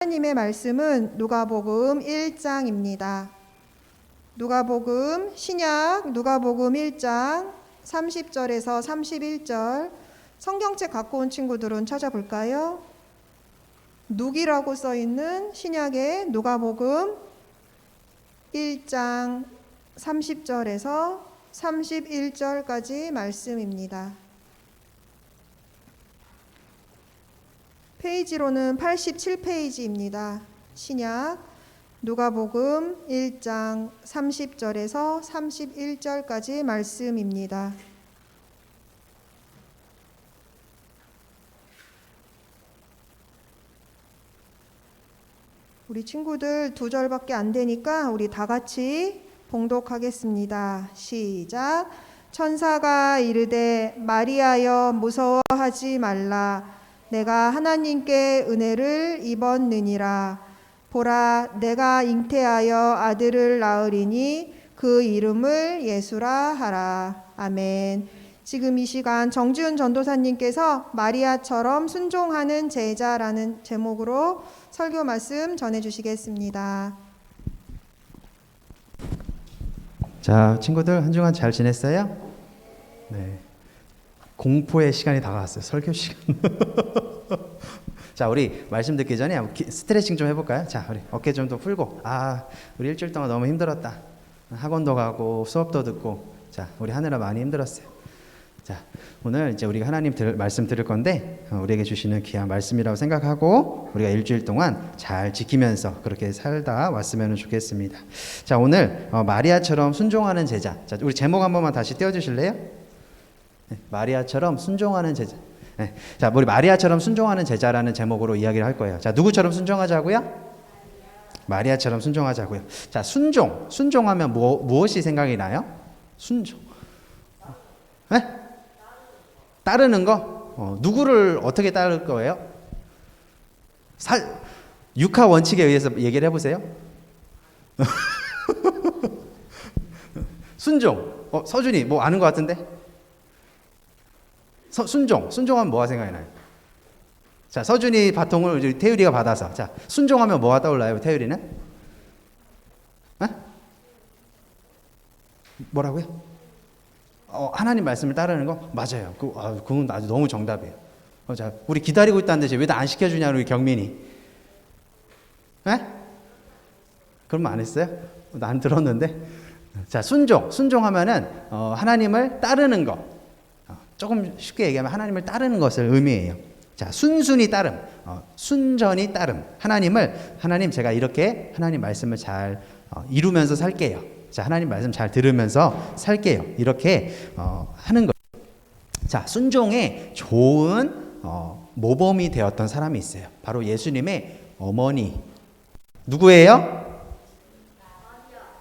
하나님의 말씀은 누가복음 1장입니다. 누가복음 신약 누가복음 1장 30절에서 31절 성경책 갖고 온 친구들은 찾아볼까요? 누기라고 써있는 신약의 누가복음 1장 30절에서 31절까지 말씀입니다. 페이지로는 87페이지입니다. 신약 누가복음 1장 30절에서 31절까지 말씀입니다. 우리 친구들 2절밖에 안 되니까 우리 다 같이 봉독하겠습니다. 시작. 천사가 이르되 마리아여 무서워하지 말라. 내가 하나님께 은혜를 입었느니라. 보라, 내가 잉태하여 아들을 낳으리니 그 이름을 예수라 하라. 아멘. 지금 이 시간 정지훈 전도사님께서 마리아처럼 순종하는 제자라는 제목으로 설교 말씀 전해주시겠습니다. 자, 친구들 한 주간 잘 지냈어요? 네. 공포의 시간이 다가왔어요. 설교 시간. 자, 우리 말씀 듣기 전에 스트레칭 좀 해볼까요? 자, 우리 어깨 좀 더 풀고. 우리 일주일 동안 너무 힘들었다. 학원도 가고 수업도 듣고. 자, 우리 하느라 많이 힘들었어요. 자, 오늘 이제 우리가 하나님 말씀 들을 건데 우리에게 주시는 귀한 말씀이라고 생각하고 우리가 일주일 동안 잘 지키면서 그렇게 살다 왔으면 좋겠습니다. 자, 오늘 마리아처럼 순종하는 제자. 자, 우리 제목 한 번만 다시 띄워주실래요? 네, 마리아처럼 순종하는 제자. 네, 자, 우리 마리아처럼 순종하는 제자라는 제목으로 이야기를 할 거예요. 자, 누구처럼 순종하자고요? 마리아처럼 순종하자고요. 자, 순종하면 무엇이 생각이 나요? 순종. 네? 따르는 거? 누구를 어떻게 따를 거예요? 육하 원칙에 의해서 얘기를 해보세요. 순종. 서준이 뭐 아는 것 같은데? 순종하면 뭐가 생각이 나요? 자, 서준이 바통을 태율이가 받아서. 자, 순종하면 뭐가 떠올라요, 태율이는? 뭐라고요? 하나님 말씀을 따르는 거? 맞아요. 그건 아주 너무 정답이에요. 자, 우리 기다리고 있다는데 왜 나 안 시켜주냐, 우리 경민이. 그런 말 안 했어요? 난 들었는데. 자, 순종하면은 하나님을 따르는 거. 조금 쉽게 얘기하면 하나님을 따르는 것을 의미해요. 자, 순순히 따름, 순전히 따름. 하나님 제가 이렇게 하나님 말씀을 잘 이루면서 살게요. 자, 하나님 말씀 잘 들으면서 살게요. 이렇게 하는 거예요. 자, 순종의 좋은 모범이 되었던 사람이 있어요. 바로 예수님의 어머니. 누구예요?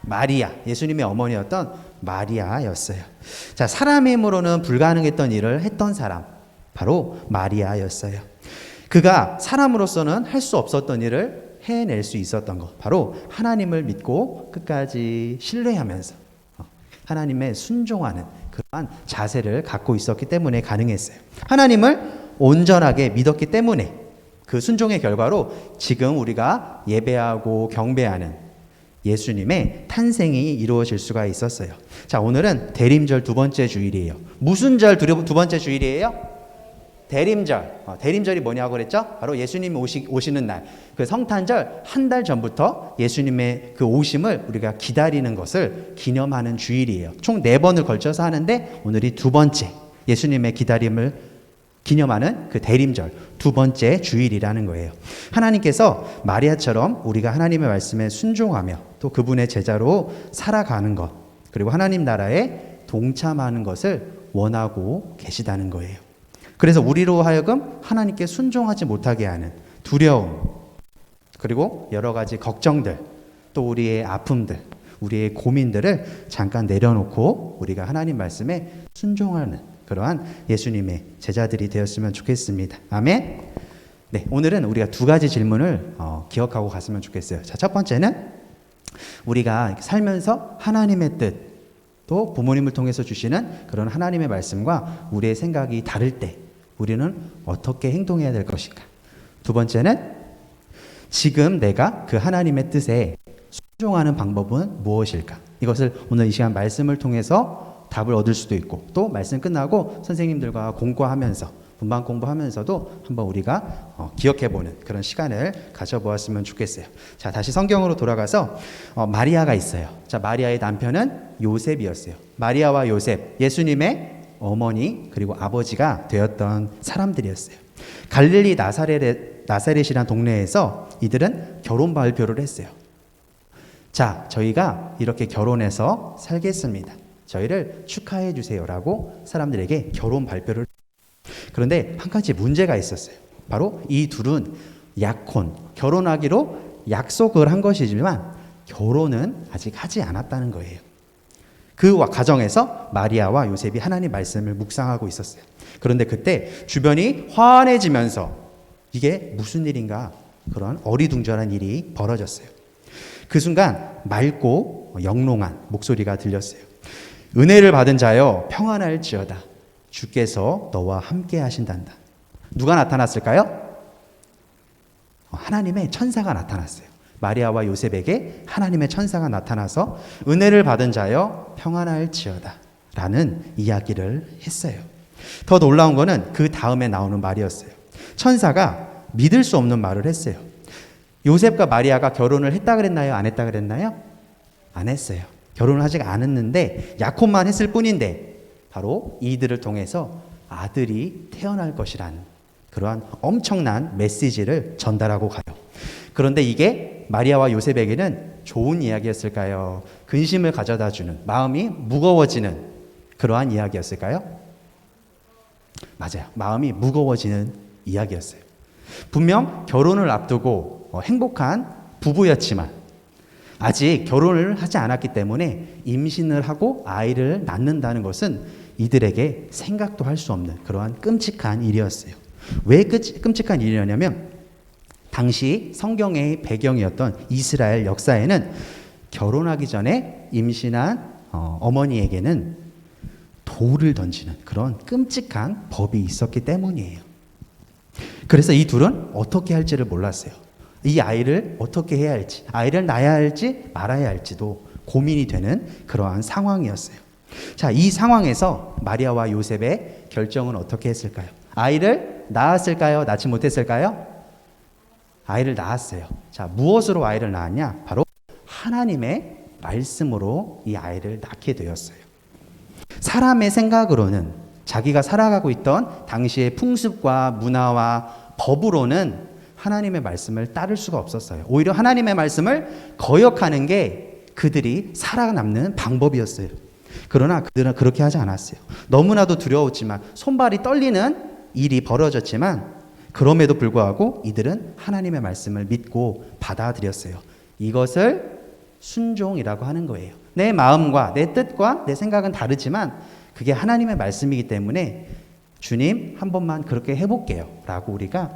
마리아. 예수님의 어머니였던 마리아였어요. 자, 사람의 힘으로는 불가능했던 일을 했던 사람, 바로 마리아였어요. 그가 사람으로서는 할 수 없었던 일을 해낼 수 있었던 것, 바로 하나님을 믿고 끝까지 신뢰하면서 하나님의 순종하는 그러한 자세를 갖고 있었기 때문에 가능했어요. 하나님을 온전하게 믿었기 때문에 그 순종의 결과로 지금 우리가 예배하고 경배하는 예수님의 탄생이 이루어질 수가 있었어요. 자, 오늘은 대림절 2번째 주일이에요. 무슨 절 2번째 주일이에요? 대림절. 대림절이 뭐냐고 그랬죠? 바로 예수님이 오시는 날. 그 성탄절 한 달 전부터 예수님의 그 오심을 우리가 기다리는 것을 기념하는 주일이에요. 총 4번을 걸쳐서 하는데 오늘이 2번째 예수님의 기다림을 기념하는 그 대림절 2번째 주일이라는 거예요. 하나님께서 마리아처럼 우리가 하나님의 말씀에 순종하며 또 그분의 제자로 살아가는 것, 그리고 하나님 나라에 동참하는 것을 원하고 계시다는 거예요. 그래서 우리로 하여금 하나님께 순종하지 못하게 하는 두려움, 그리고 여러 가지 걱정들, 또 우리의 아픔들, 우리의 고민들을 잠깐 내려놓고 우리가 하나님 말씀에 순종하는 그러한 예수님의 제자들이 되었으면 좋겠습니다. 아멘. 네, 오늘은 우리가 2가지 질문을 기억하고 갔으면 좋겠어요. 자, 첫 번째는 우리가 살면서 하나님의 뜻, 또 부모님을 통해서 주시는 그런 하나님의 말씀과 우리의 생각이 다를 때 우리는 어떻게 행동해야 될 것인가? 2번째는 지금 내가 그 하나님의 뜻에 순종하는 방법은 무엇일까? 이것을 오늘 이 시간 말씀을 통해서 답을 얻을 수도 있고, 또 말씀 끝나고 선생님들과 공부하면서 분반 공부하면서도 한번 우리가 기억해보는 그런 시간을 가져보았으면 좋겠어요. 자, 다시 성경으로 돌아가서 마리아가 있어요. 자, 마리아의 남편은 요셉이었어요. 마리아와 요셉, 예수님의 어머니 그리고 아버지가 되었던 사람들이었어요. 갈릴리 나사렛이라는 동네에서 이들은 결혼 발표를 했어요. 자, 저희가 이렇게 결혼해서 살겠습니다. 저희를 축하해 주세요라고 사람들에게 결혼 발표를. 그런데 한 가지 문제가 있었어요. 바로 이 둘은 약혼, 결혼하기로 약속을 한 것이지만 결혼은 아직 하지 않았다는 거예요. 그 과정에서 마리아와 요셉이 하나님 말씀을 묵상하고 있었어요. 그런데 그때 주변이 환해지면서 이게 무슨 일인가, 그런 어리둥절한 일이 벌어졌어요. 그 순간 맑고 영롱한 목소리가 들렸어요. 은혜를 받은 자여 평안할지어다. 주께서 너와 함께 하신단다. 누가 나타났을까요? 하나님의 천사가 나타났어요. 마리아와 요셉에게 하나님의 천사가 나타나서 은혜를 받은 자여 평안할지어다 라는 이야기를 했어요. 더 놀라운 거는 그 다음에 나오는 말이었어요. 천사가 믿을 수 없는 말을 했어요. 요셉과 마리아가 결혼을 했다 그랬나요? 안 했다 그랬나요? 안 했어요. 결혼을 아직 안 했는데 약혼만 했을 뿐인데 바로 이들을 통해서 아들이 태어날 것이라는 그러한 엄청난 메시지를 전달하고 가요. 그런데 이게 마리아와 요셉에게는 좋은 이야기였을까요? 근심을 가져다 주는, 마음이 무거워지는 그러한 이야기였을까요? 맞아요. 마음이 무거워지는 이야기였어요. 분명 결혼을 앞두고 행복한 부부였지만 아직 결혼을 하지 않았기 때문에 임신을 하고 아이를 낳는다는 것은 이들에게 생각도 할 수 없는 그러한 끔찍한 일이었어요. 왜 끔찍한 일이었냐면 당시 성경의 배경이었던 이스라엘 역사에는 결혼하기 전에 임신한 어머니에게는 돌을 던지는 그런 끔찍한 법이 있었기 때문이에요. 그래서 이 둘은 어떻게 할지를 몰랐어요. 이 아이를 어떻게 해야 할지, 아이를 낳아야 할지 말아야 할지도 고민이 되는 그러한 상황이었어요. 자, 이 상황에서 마리아와 요셉의 결정은 어떻게 했을까요? 아이를 낳았을까요? 낳지 못했을까요? 아이를 낳았어요. 자, 무엇으로 아이를 낳았냐? 바로 하나님의 말씀으로 이 아이를 낳게 되었어요. 사람의 생각으로는 자기가 살아가고 있던 당시의 풍습과 문화와 법으로는 하나님의 말씀을 따를 수가 없었어요. 오히려 하나님의 말씀을 거역하는 게 그들이 살아남는 방법이었어요. 그러나 그들은 그렇게 하지 않았어요. 너무나도 두려웠지만, 손발이 떨리는 일이 벌어졌지만 그럼에도 불구하고 이들은 하나님의 말씀을 믿고 받아들였어요. 이것을 순종이라고 하는 거예요. 내 마음과 내 뜻과 내 생각은 다르지만 그게 하나님의 말씀이기 때문에 주님 한 번만 그렇게 해볼게요 라고 우리가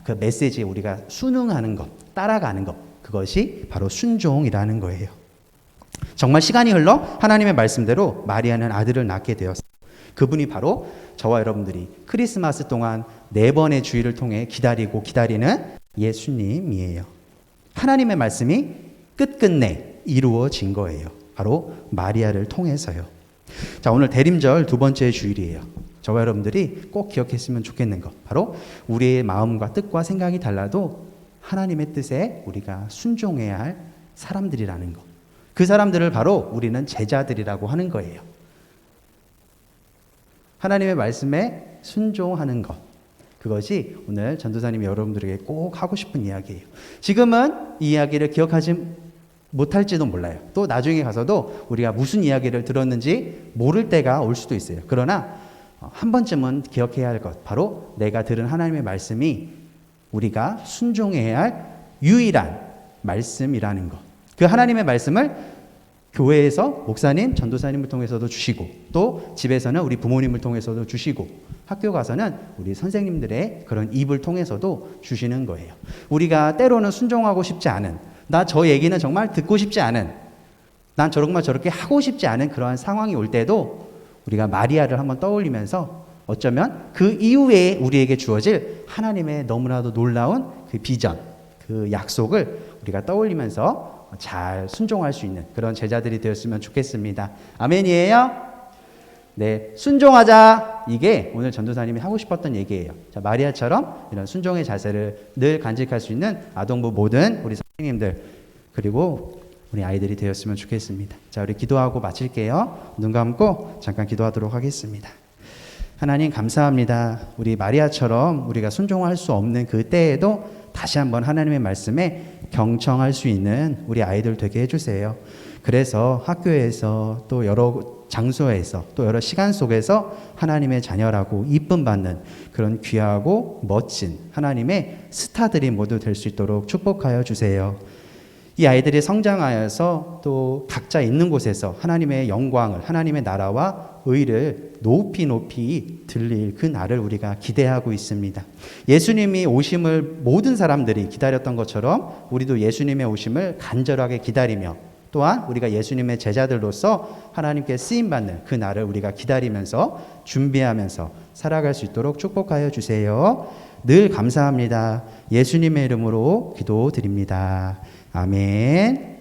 그 메시지에 우리가 순응하는 것, 따라가는 것, 그것이 바로 순종이라는 거예요. 정말 시간이 흘러 하나님의 말씀대로 마리아는 아들을 낳게 되었어요. 그분이 바로 저와 여러분들이 크리스마스 동안 4번의 주일을 통해 기다리고 기다리는 예수님이에요. 하나님의 말씀이 끝끝내 이루어진 거예요. 바로 마리아를 통해서요. 자, 오늘 대림절 2번째 주일이에요. 저와 여러분들이 꼭 기억했으면 좋겠는 것, 바로 우리의 마음과 뜻과 생각이 달라도 하나님의 뜻에 우리가 순종해야 할 사람들이라는 것. 그 사람들을 바로 우리는 제자들이라고 하는 거예요. 하나님의 말씀에 순종하는 것, 그것이 오늘 전도사님이 여러분들에게 꼭 하고 싶은 이야기예요. 지금은 이 이야기를 기억하지 못할지도 몰라요. 또 나중에 가서도 우리가 무슨 이야기를 들었는지 모를 때가 올 수도 있어요. 그러나 한 번쯤은 기억해야 할 것, 바로 내가 들은 하나님의 말씀이 우리가 순종해야 할 유일한 말씀이라는 것. 그 하나님의 말씀을 교회에서 목사님, 전도사님을 통해서도 주시고, 또 집에서는 우리 부모님을 통해서도 주시고, 학교 가서는 우리 선생님들의 그런 입을 통해서도 주시는 거예요. 우리가 때로는 순종하고 싶지 않은, 나 저 얘기는 정말 듣고 싶지 않은, 난 정말 저렇게 하고 싶지 않은 그러한 상황이 올 때도 우리가 마리아를 한번 떠올리면서 어쩌면 그 이후에 우리에게 주어질 하나님의 너무나도 놀라운 그 비전, 그 약속을 우리가 떠올리면서 잘 순종할 수 있는 그런 제자들이 되었으면 좋겠습니다. 아멘이에요? 네, 순종하자. 이게 오늘 전도사님이 하고 싶었던 얘기예요. 자, 마리아처럼 이런 순종의 자세를 늘 간직할 수 있는 아동부 모든 우리 선생님들 그리고 우리 아이들이 되었으면 좋겠습니다. 자, 우리 기도하고 마칠게요. 눈 감고 잠깐 기도하도록 하겠습니다. 하나님 감사합니다. 우리 마리아처럼 우리가 순종할 수 없는 그 때에도 다시 한번 하나님의 말씀에 경청할 수 있는 우리 아이들 되게 해주세요. 그래서 학교에서 또 여러 장소에서 또 여러 시간 속에서 하나님의 자녀라고 이쁨 받는 그런 귀하고 멋진 하나님의 스타들이 모두 될 수 있도록 축복하여 주세요. 이 아이들이 성장하여서 또 각자 있는 곳에서 하나님의 영광을, 하나님의 나라와 의를 높이 들릴 그 날을 우리가 기대하고 있습니다. 예수님이 오심을 모든 사람들이 기다렸던 것처럼 우리도 예수님의 오심을 간절하게 기다리며 또한 우리가 예수님의 제자들로서 하나님께 쓰임받는 그 날을 우리가 기다리면서 준비하면서 살아갈 수 있도록 축복하여 주세요. 늘 감사합니다. 예수님의 이름으로 기도드립니다. 아멘.